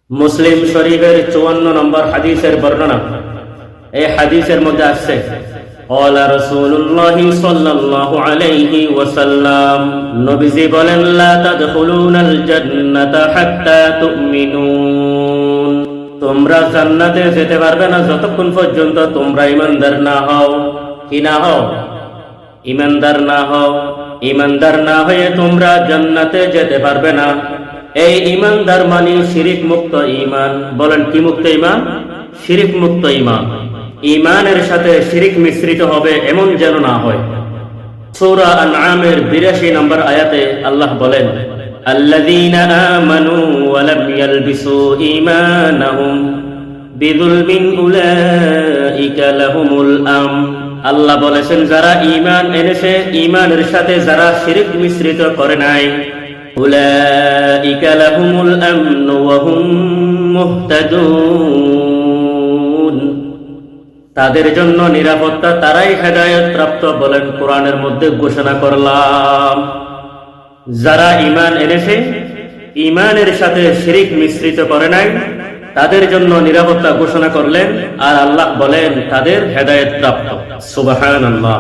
মুসলিম শরীফের 54 নম্বর হাদিসের বর্ণনা। এই হাদিসের মধ্যে আসছে قال رسول الله صلى الله عليه وسلم নবীজি বলেন লা তাদখুলুনাল জান্নাতা হাত্তা তুমিনুন, তোমরা জান্নাতে যেতে পারবে না যতক্ষণ পর্যন্ত তোমরা ঈমানদার না হও। কি না হও? ঈমানদার না হও। ঈমানদার না হয়ে তোমরা জান্নাতে যেতে পারবে না। এই ঈমানদার মানে শিরিক মুক্ত ঈমান। বলেন কি মুক্ত ঈমান? শিরিক মুক্ত ঈমান। ঈমানের সাথে শিরিক মিশ্রিত হবে এমন যেন না হয়। সূরা আনআমের 82 নম্বর আয়াতে আল্লাহ বলেন আল্লাযীনা আমানু ওয়া লাম ইয়ালবিসু ঈমানাহুম বিযুলমিন উলাইকা লাহুমুল আমন। আল্লাহ বলেছেন যারা ঈমান এনেছে, ঈমানের সাথে যারা শিরিক মিশ্রিত করে নাই, উলাইকা লাহুমুল আমন ওয়া হুম মুহতাদুন, তাদের জন্য নিরাপত্তা, তারাই হেদায়েত প্রাপ্ত। বলেন কোরআনের মধ্যে ঘোষণা করলাম যারা ঈমান এনেছে, ঈমানের সাথে শিরিক মিশ্রিত করে নাই, তাদের জন্য নিরাপত্তা ঘোষণা করলেন। আর আল্লাহ বলেন তাদের হেদায়েত প্রাপ্ত। সুবহানাল্লাহ।